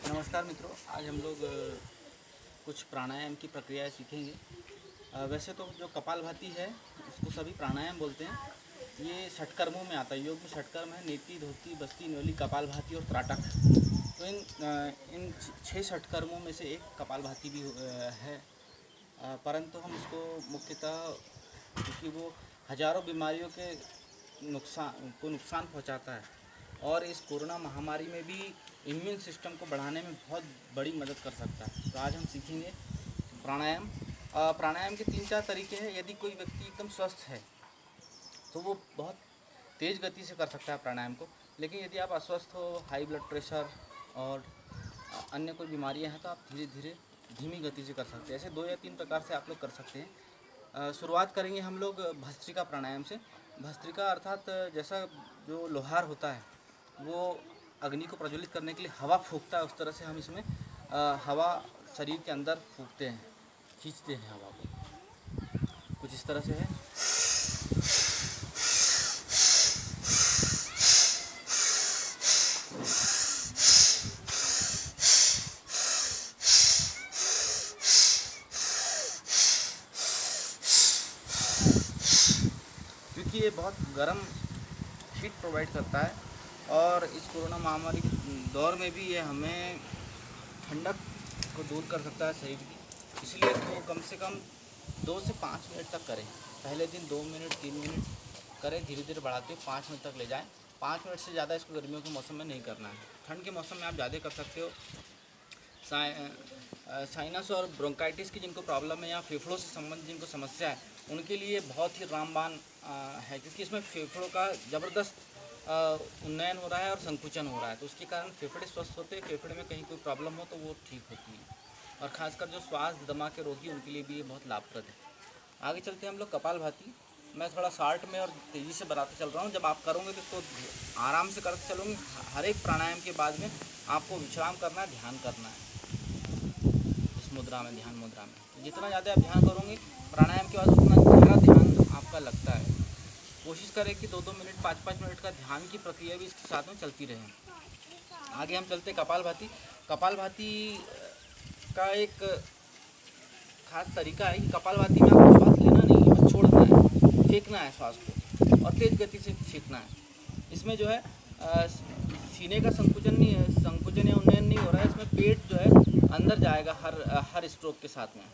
नमस्कार मित्रों, आज हम लोग कुछ प्राणायाम की प्रक्रियाएं सीखेंगे। वैसे तो जो कपालभाति है इसको सभी प्राणायाम बोलते हैं। ये षटकर्मों में आता है। योग में षटकर्म है: नेति, धोती, बस्ती, न्योली, कपालभाति और त्राटक। तो इन 6 षटकर्मों में से एक कपालभाति भी है। परंतु हम इसको मुख्यतः, क्योंकि वो हजारों बीमारियों के नुकसान पहुंचाता है और इस कोरोना महामारी में भी इम्यून सिस्टम को बढ़ाने में बहुत बड़ी मदद कर सकता है। तो आज हम सीखेंगे प्राणायाम। प्राणायाम के 3-4 तरीके हैं। यदि कोई व्यक्ति एकदम स्वस्थ है तो वो बहुत तेज़ गति से कर सकता है प्राणायाम को, लेकिन यदि आप अस्वस्थ हो, हाई ब्लड प्रेशर और अन्य कोई बीमारियां हैं, तो आप धीरे धीरे धीमी गति से कर सकते हैं। ऐसे 2 या 3 प्रकार से आप लोग कर सकते हैं। शुरुआत करेंगे हम लोग भस्त्रिका प्राणायाम से। भस्त्रिका अर्थात जैसा जो लोहार होता है वो अग्नि को प्रज्वलित करने के लिए हवा फूंकता है, उस तरह से हम इसमें हवा शरीर के अंदर फूंकते हैं, खींचते हैं हवा को। कुछ इस तरह से है। क्योंकि ये बहुत गर्म हीट प्रोवाइड करता है और इस कोरोना महामारी के दौर में भी ये हमें ठंडक को दूर कर सकता है शरीर की। इसलिए तो कम से कम 2 से 5 मिनट तक करें। पहले दिन 2 मिनट 3 मिनट करें, धीरे धीरे बढ़ाते हुए 5 मिनट तक ले जाएं। 5 मिनट से ज़्यादा इसको गर्मियों के मौसम में नहीं करना है। ठंड के मौसम में आप ज़्यादा कर सकते हो। साइनस और ब्रोंकाइटिस की जिनको प्रॉब्लम है या फेफड़ों से संबंधित जिनको समस्या है, उनके लिए बहुत ही रामबाण है, क्योंकि इसमें फेफड़ों का ज़बरदस्त उन्नयन हो रहा है और संकुचन हो रहा है। तो उसके कारण फेफड़े स्वस्थ होते हैं। फेफड़े में कहीं कोई प्रॉब्लम हो तो वो ठीक होती है, और ख़ासकर जो श्वास दमा के रोगी उनके लिए भी ये बहुत लाभप्रद है। आगे चलते हैं हम लोग कपालभाति। मैं थोड़ा शार्ट में और तेज़ी से बनाते चल रहा हूँ। जब आप करोगे तो इसको आराम से करते चलोगे। हर एक प्राणायाम के बाद में आपको विश्राम करना है, ध्यान करना है इस मुद्रा में, ध्यान मुद्रा में। तो जितना ज़्यादा आप ध्यान करोगे प्राणायाम के बाद, उतना गहरा ध्यान आपका लगता है। कोशिश करें कि 2-2 मिनट 5-5 मिनट का ध्यान की प्रक्रिया भी इसके साथ में चलती रहे। आगे हम चलते कपालभाति। कपालभाति का एक खास तरीका है कि कपालभाति में आपको श्वास लेना नहीं है, बस छोड़ना है, फेंकना है श्वास को, और तेज़ गति से फेंकना है। इसमें जो है सीने का संकुचन या उन्नयन नहीं हो रहा है। इसमें पेट जो है अंदर जाएगा हर स्ट्रोक के साथ में।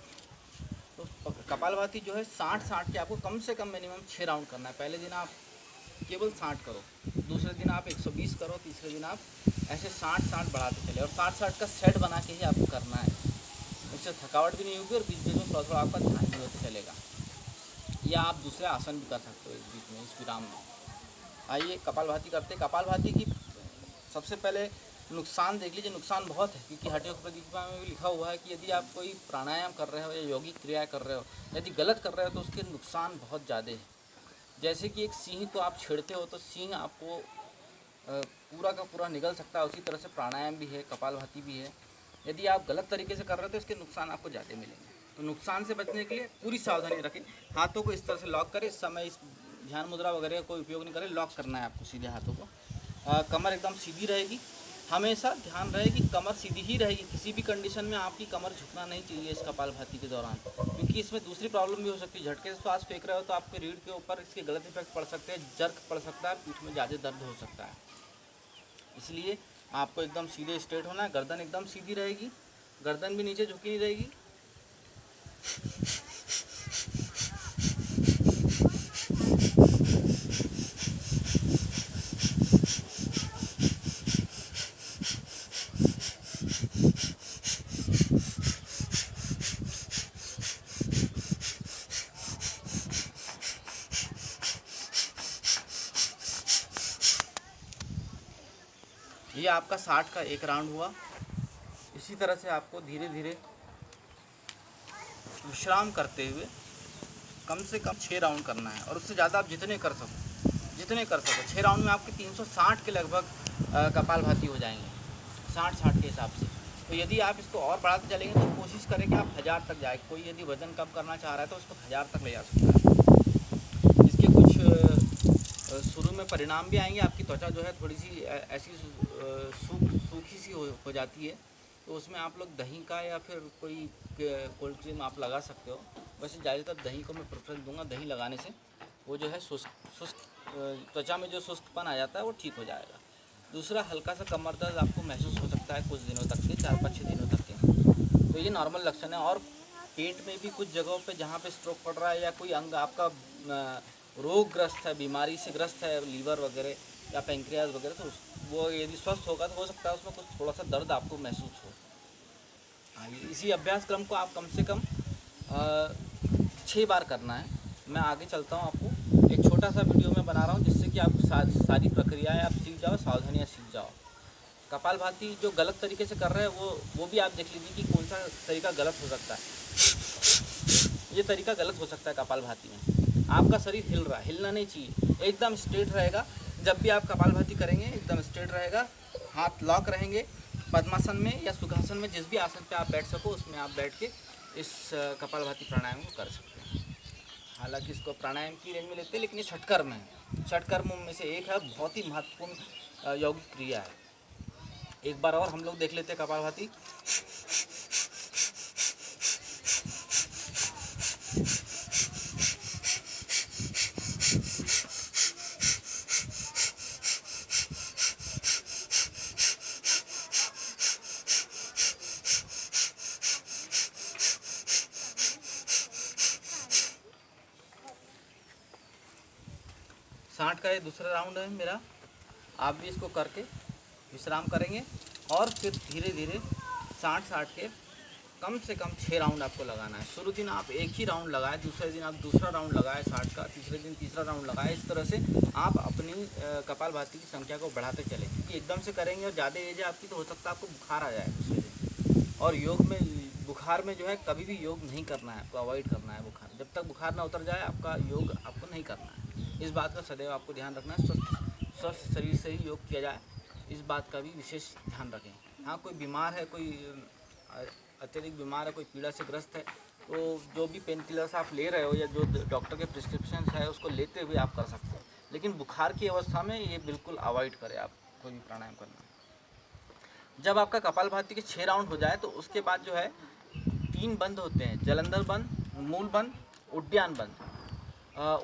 तो कपालभाति जो है 60 के आपको कम से कम मिनिमम 6 राउंड करना है। पहले दिन आप केवल 60 करो, दूसरे दिन आप 120 करो, तीसरे दिन आप ऐसे 60 बढ़ाते चले, और 60 का सेट बना के ही आपको करना है। उससे थकावट भी नहीं होगी और बीच में थोड़ा आपका ध्यान भी होते चलेगा। या आप दूसरे आसन भी कर सकते हो इस बीच में, इस विराम में। आइए कपालभाति करते हैं। कपालभाति की सबसे पहले नुकसान देख लीजिए। नुकसान बहुत है, क्योंकि हठयोग में भी लिखा हुआ है कि यदि आप कोई प्राणायाम कर रहे हो या यौगिक क्रिया कर रहे हो, यदि गलत कर रहे हो तो उसके नुकसान बहुत ज़्यादा है। जैसे कि एक सिंह को आप छेड़ते हो तो सिंह आपको पूरा का पूरा निगल सकता है, उसी तरह से प्राणायाम भी है, कपालभाति भी है। यदि आप गलत तरीके से कर रहे हो तो इसके नुकसान आपको ज़्यादा मिलेंगे। तो नुकसान से बचने के लिए पूरी सावधानी रखें। हाथों को इस तरह से लॉक करें। इस समय इस ध्यान मुद्रा वगैरह का कोई उपयोग नहीं करें, लॉक करना है आपको सीधे हाथों को। कमर एकदम सीधी रहेगी। हमेशा ध्यान रहे कि कमर सीधी ही रहेगी। किसी भी कंडीशन में आपकी कमर झुकना नहीं चाहिए इस कपालभाति के दौरान, क्योंकि इसमें दूसरी प्रॉब्लम भी हो सकती है। झटके से श्वास फेंक रहे हो तो आपके रीढ़ के ऊपर इसके गलत इफेक्ट पड़ सकते हैं, जर्क पड़ सकता है, पीठ में ज़्यादा दर्द हो सकता है। इसलिए आपको एकदम सीधे स्ट्रेट होना है। गर्दन एकदम सीधी रहेगी, गर्दन भी नीचे झुकी नहीं रहेगी। ये आपका 60 का एक राउंड हुआ। इसी तरह से आपको धीरे धीरे विश्राम करते हुए कम से कम 6 राउंड करना है, और उससे ज़्यादा आप जितने कर सको। 6 राउंड में आपके 360 के लगभग कपालभाति हो जाएंगे, 60 के हिसाब से। तो यदि आप इसको और बढ़ाते चलेंगे तो कोशिश करें कि आप 1000 तक जाए। कोई यदि वज़न कम करना चाह रहा है तो उसको 1000 तक ले जा सकता है। इसके कुछ शुरू में परिणाम भी आएंगे। आपकी त्वचा जो है थोड़ी सी ऐसी सूखी सी हो जाती है, तो उसमें आप लोग दही का या फिर कोई कोल्ड क्रीम आप लगा सकते हो। वैसे ज़्यादातर दही को मैं प्रेफरेंस दूंगा। दही लगाने से वो जो है शुष्क त्वचा में जो शुष्कपन आ जाता है वो ठीक हो जाएगा। दूसरा, हल्का सा कमर दर्द आपको महसूस हो सकता है कुछ दिनों तक के, 4-5-6 दिनों तक के, तो ये नॉर्मल लक्षण है। और पेट में भी कुछ जगहों पे जहाँ पे स्ट्रोक पड़ रहा है या कोई अंग आपका रोगग्रस्त है, बीमारी से ग्रस्त है, लीवर वगैरह या पेंक्रियाज वगैरह, तो वो यदि स्वस्थ होगा तो हो सकता है उसमें कुछ थोड़ा सा दर्द आपको महसूस हो। हाँ, इसी अभ्यास क्रम को आप कम से कम 6 बार करना है। मैं आगे चलता हूँ, आपको एक छोटा सा वीडियो में बना रहा हूँ जिससे कि आप सारी प्रक्रियाएं आप सीख जाओ, सावधानियाँ सीख जाओ। कपालभाति जो गलत तरीके से कर रहे हैं वो भी आप देख लीजिए कि कौन सा तरीका गलत हो सकता है। ये तरीका गलत हो सकता है कपालभाति में। आपका शरीर हिल रहा है, हिलना नहीं चाहिए, एकदम स्ट्रेट रहेगा। जब भी आप कपालभाति करेंगे एकदम स्ट्रेट रहेगा, हाथ लॉक रहेंगे। पद्मासन में या सुखासन में, जिस भी आसन पे आप बैठ सको उसमें आप बैठ के इस कपालभाति प्राणायाम को कर सकते हैं। हालांकि इसको प्राणायाम की रेंज में लेते हैं, लेकिन ये षटकर्म है। षटकर्म में से एक है, बहुत ही महत्वपूर्ण यौगिक क्रिया है। एक बार और हम लोग देख लेते हैं कपालभाति। साठ का ये दूसरा राउंड है मेरा। आप भी इसको करके विश्राम करेंगे और फिर धीरे धीरे 60 के कम से कम 6 राउंड आपको लगाना है। शुरू दिन आप एक ही राउंड लगाए, दूसरे दिन आप दूसरा राउंड लगाए 60 का, तीसरे दिन तीसरा राउंड लगाए। इस तरह से आप अपनी कपालभाति की संख्या को बढ़ाते चलें, क्योंकि एकदम से करेंगे और ज़्यादा एज है आपकी तो हो सकता है आपको बुखार आ जाए दूसरे दिन। और योग में बुखार में जो है कभी भी योग नहीं करना है, आपको अवॉइड करना है बुखार। जब तक बुखार ना उतर जाए आपका योग आपको नहीं करना है। इस बात का सदैव आपको ध्यान रखना है। स्वस्थ शरीर से ही योग किया जाए, इस बात का भी विशेष ध्यान रखें। हाँ, कोई बीमार है, कोई अत्यधिक बीमार है, कोई पीड़ा से ग्रस्त है, तो जो भी पेन किलर्स आप ले रहे हो या जो डॉक्टर के प्रिस्क्रिप्शन है उसको लेते हुए आप कर सकते हो। लेकिन बुखार की अवस्था में ये बिल्कुल अवॉइड करें आप कोई भी प्राणायाम करना। जब आपका कपालभाति के 6 राउंड हो जाए तो उसके बाद जो है 3 बंद होते हैं, जलंधर बंद, मूल बंद, उद्यान बंद।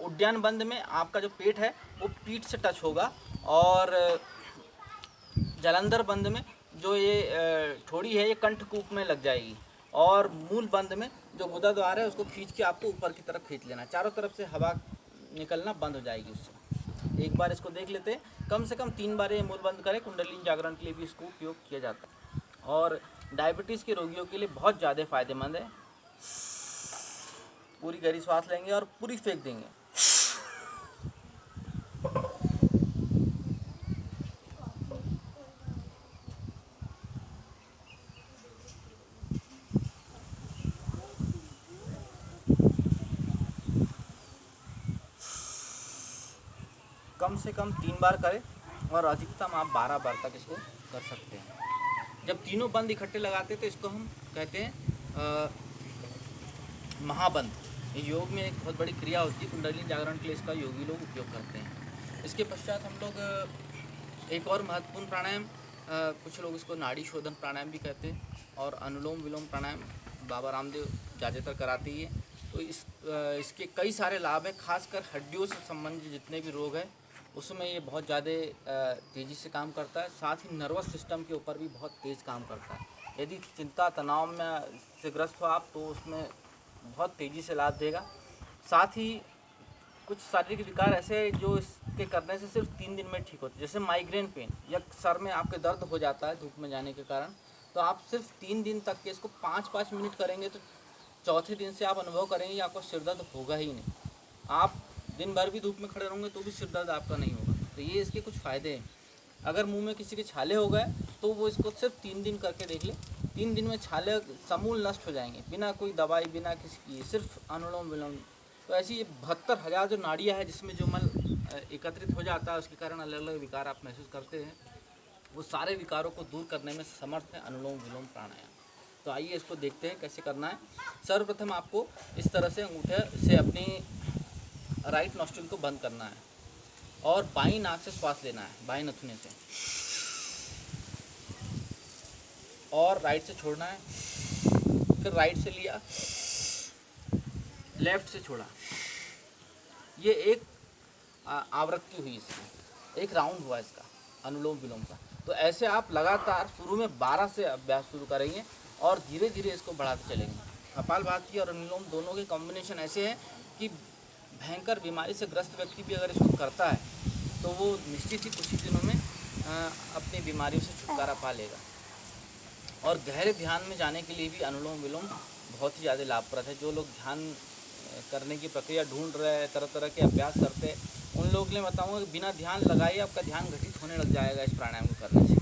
उद्यान बंद में आपका जो पेट है वो पीठ से टच होगा, और जलंधर बंद में जो ये ठोड़ी है ये कंठकूप में लग जाएगी, और मूल बंद में जो गुदा द्वार है उसको खींच के आपको ऊपर की तरफ खींच लेना, चारों तरफ से हवा निकलना बंद हो जाएगी उससे। एक बार इसको देख लेते हैं, कम से कम 3 बार ये मूल बंद करें। कुंडलिनी जागरण के लिए भी इसको उपयोग किया जाता है और डायबिटीज़ के रोगियों के लिए बहुत ज़्यादा फायदेमंद है। पूरी गहरी सांस लेंगे और पूरी फेंक देंगे। कम से कम 3 बार करें और अधिकतम आप 12 बार तक इसको कर सकते हैं। जब तीनों बंद इकट्ठे लगाते हैं तो इसको हम कहते हैं महाबंद। ये योग में एक बहुत बड़ी क्रिया होती है, कुंडलिनी जागरण के लिए इसका योगी लोग उपयोग करते हैं। इसके पश्चात हम लोग एक और महत्वपूर्ण प्राणायाम, कुछ लोग इसको नाड़ी शोधन प्राणायाम भी कहते हैं, और अनुलोम विलोम प्राणायाम बाबा रामदेव ज़्यादातर कराते ही है। तो इसके कई सारे लाभ हैं, खासकर हड्डियों से संबंधित जितने भी रोग हैं उसमें ये बहुत ज़्यादा तेज़ी से काम करता है। साथ ही नर्वस सिस्टम के ऊपर भी बहुत तेज़ काम करता है। यदि चिंता तनाव में से ग्रस्त हो आप तो उसमें बहुत तेज़ी से लाभ देगा। साथ ही कुछ शारीरिक विकार ऐसे हैं जो इसके करने से सिर्फ 3 दिन में ठीक होते हैं। जैसे माइग्रेन पेन या सर में आपके दर्द हो जाता है धूप में जाने के कारण, तो आप सिर्फ 3 दिन तक के इसको 5-5 मिनट करेंगे तो चौथे दिन से आप अनुभव करेंगे कि आपको सिर दर्द होगा ही नहीं। आप दिन भर भी धूप में खड़े रहेंगे तो भी सिर दर्द आपका नहीं होगा। तो ये इसके कुछ फ़ायदे हैं। अगर मुंह में किसी के छाले हो गए तो वो इसको सिर्फ 3 दिन करके देख ले। 3 दिन में छाले समूल नष्ट हो जाएंगे, बिना कोई दवाई, बिना किसी की, सिर्फ अनुलोम विलोम। तो ऐसी 72,000 जो नाड़ियाँ हैं जिसमें जो मल एकत्रित हो जाता है उसके कारण अलग अलग विकार आप महसूस करते हैं, वो सारे विकारों को दूर करने में समर्थ है अनुलोम विलोम प्राणायाम। तो आइए इसको देखते हैं कैसे करना है। सर्वप्रथम आपको इस तरह से अंगूठे से अपनी राइट नॉस्ट्रिल को बंद करना है और बाईं नाक से श्वास लेना है, बाएं नथुने से। और राइट से छोड़ना है, फिर राइट से लिया, लेफ्ट से छोड़ा। ये एक आवृत्ति हुई इसकी, एक राउंड हुआ इसका अनुलोम विलोम का। तो ऐसे आप लगातार शुरू में 12 से अभ्यास शुरू करेंगे और धीरे धीरे इसको बढ़ाते चलेंगे। कपालभाति और अनुलोम दोनों के कॉम्बिनेशन ऐसे हैं कि भयंकर बीमारी से ग्रस्त व्यक्ति भी अगर इसको करता है तो वो निश्चित ही कुछ ही दिनों में अपनी बीमारियों से छुटकारा पा लेगा। और गहरे ध्यान में जाने के लिए भी अनुलोम विलोम बहुत ही ज़्यादा लाभप्रद है। जो लोग ध्यान करने की प्रक्रिया ढूंढ रहे हैं, तरह तरह के अभ्यास करते हैं, उन लोगों के लिए बताऊंगा कि बिना ध्यान लगाए आपका ध्यान घटित होने लग जाएगा इस प्राणायाम को करने से।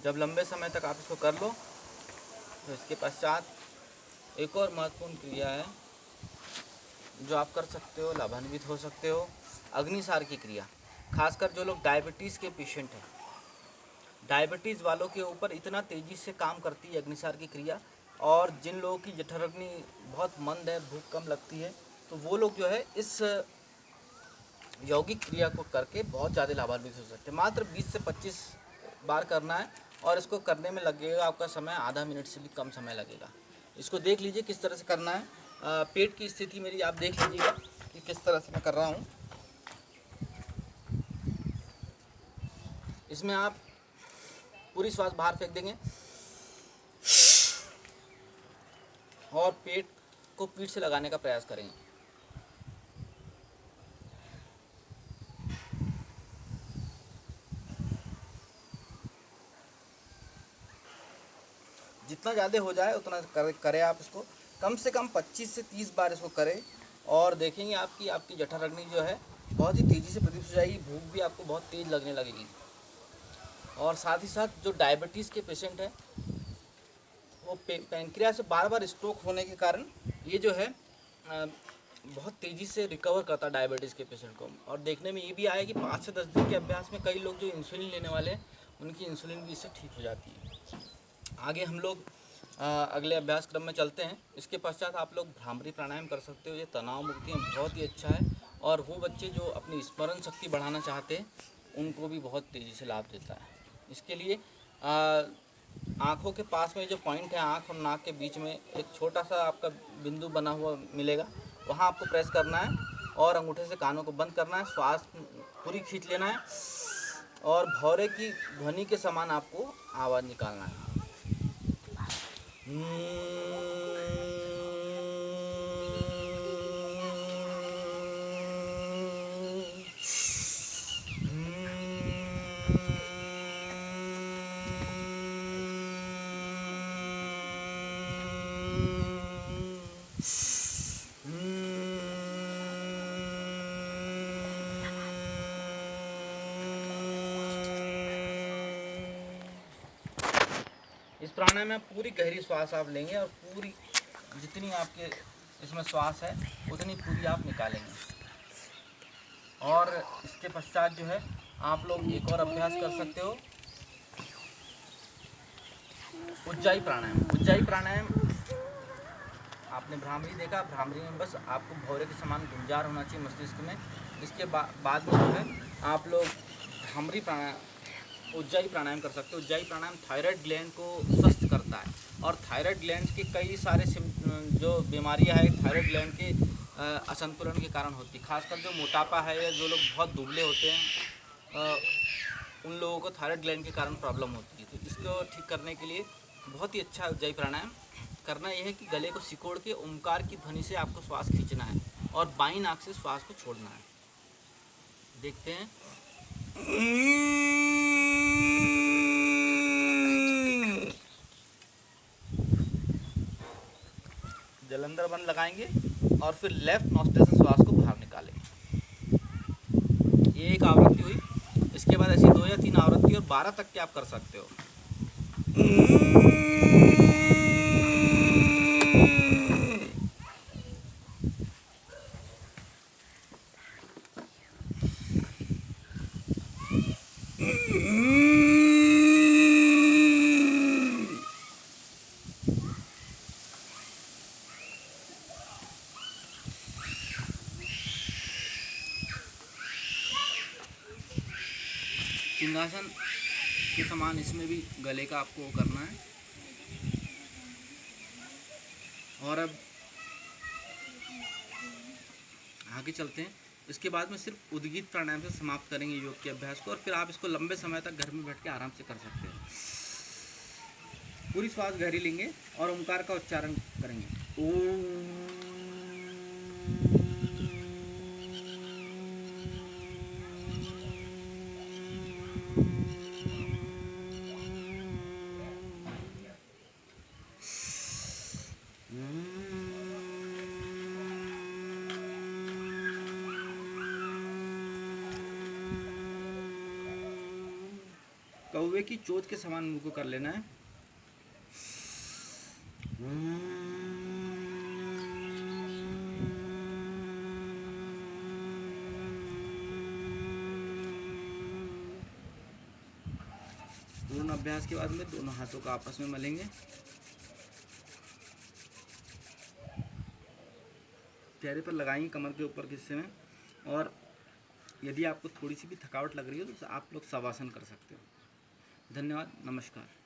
जब लंबे समय तक आप इसको कर लो तो इसके पश्चात एक और महत्वपूर्ण क्रिया है जो आप कर सकते हो, लाभान्वित हो सकते हो, अग्निसार की क्रिया। खासकर जो लोग डायबिटीज़ के पेशेंट हैं, डायबिटीज़ वालों के ऊपर इतना तेज़ी से काम करती है अग्निसार की क्रिया। और जिन लोगों की जठराग्नि बहुत मंद है, भूख कम लगती है, तो वो लोग जो है इस यौगिक क्रिया को करके बहुत ज़्यादा लाभान्वित हो सकते हैं। मात्र 20 से 25 बार करना है और इसको करने में लगेगा आपका समय आधा मिनट से भी कम समय लगेगा। इसको देख लीजिए किस तरह से करना है। पेट की स्थिति मेरी आप देख लीजिएगा कि किस तरह से मैं कर रहा हूँ। इसमें आप पूरी श्वास बाहर फेंक देंगे और पेट को पीठ से लगाने का प्रयास करेंगे। जितना ज़्यादा हो जाए उतना करें आप इसको। कम से कम 25 से 30 बार इसको करें और देखेंगे आपकी जठराग्नि जो है बहुत ही तेज़ी से प्रदीप्त हो जाएगी। भूख भी आपको बहुत तेज़ लगने लगेगी। और साथ ही साथ जो डायबिटीज़ के पेशेंट हैं, वो पैंक्रियास से बार बार स्ट्रोक होने के कारण ये जो है बहुत तेज़ी से रिकवर करता है डायबिटीज़ के पेशेंट को। और देखने में ये भी आया कि 5 से 10 दिन के अभ्यास में कई लोग जो इंसुलिन लेने वाले हैं उनकी इंसुलिन भी इससे ठीक हो जाती है। आगे हम लोग अगले अभ्यास क्रम में चलते हैं। इसके पश्चात आप लोग भ्रामरी प्राणायाम कर सकते हो। ये तनाव मुक्ति में बहुत ही अच्छा है और वो बच्चे जो अपनी स्मरण शक्ति बढ़ाना चाहते हैं उनको भी बहुत तेज़ी से लाभ देता है। इसके लिए आँखों के पास में जो पॉइंट है, आँख और नाक के बीच में एक छोटा सा आपका बिंदु बना हुआ मिलेगा, वहाँ आपको प्रेस करना है और अंगूठे से कानों को बंद करना है। श्वास पूरी खींच लेना है और भौरे की ध्वनि के समान आपको आवाज़ निकालना है। इस प्राणायाम में पूरी गहरी श्वास आप लेंगे और पूरी जितनी आपके इसमें श्वास है उतनी पूरी आप निकालेंगे। और इसके पश्चात जो है आप लोग एक और अभ्यास कर सकते हो, उज्जाई प्राणायाम। उज्जाई प्राणायाम आपने भ्रामरी देखा, भ्रामरी में बस आपको भौरे के समान गुंजार होना चाहिए मस्तिष्क में। इसके बाद में जो है आप लोग भ्रामरी प्राणायाम, उज्जाई प्राणायाम कर सकते हो। उज्जाई प्राणायाम थायराइड ग्लैंड को स्वस्थ करता है और थायराइड ग्लैंड के कई सारे जो बीमारियां हैं थायराइड ग्लैंड के असंतुलन के कारण होती है। खासकर जो मोटापा है या जो लोग बहुत दुबले होते हैं उन लोगों को थायराइड ग्लैंड के कारण प्रॉब्लम होती है। तो इसको ठीक करने के लिए बहुत ही अच्छा उज्जाई प्राणायाम करना यह है कि गले को सिकोड़ के ओमकार की ध्वनि से आपको श्वास खींचना है और बाईं नाक से श्वास को छोड़ना है। देखते हैं। जलंधर बंद लगाएंगे और फिर लेफ्ट नॉस्ट्रिल से श्वास को बाहर निकालेंगे। ये एक आवृत्ति हुई। इसके बाद ऐसी 2 या 3 आवृत्ति और 12 तक के आप कर सकते हो। सिंहासन के समान इसमें भी गले का आपको करना है। और अब आगे चलते हैं। इसके बाद में सिर्फ उद्गीत प्राणायाम से समाप्त करेंगे योग के अभ्यास को, और फिर आप इसको लंबे समय तक घर में बैठ के आराम से कर सकते हो। पूरी श्वास गहरी लेंगे और ओंकार का उच्चारण करेंगे। ओम। कौवे की चोंच के समान मुंह को कर लेना है। पूर्ण अभ्यास के बाद में दोनों हाथों को आपस में मलेंगे। चेहरे पर लगाएंगे, कमर के ऊपर के हिस्से में। और यदि आपको थोड़ी सी भी थकावट लग रही हो तो आप लोग शवासन कर सकते हो। धन्यवाद, नमस्कार।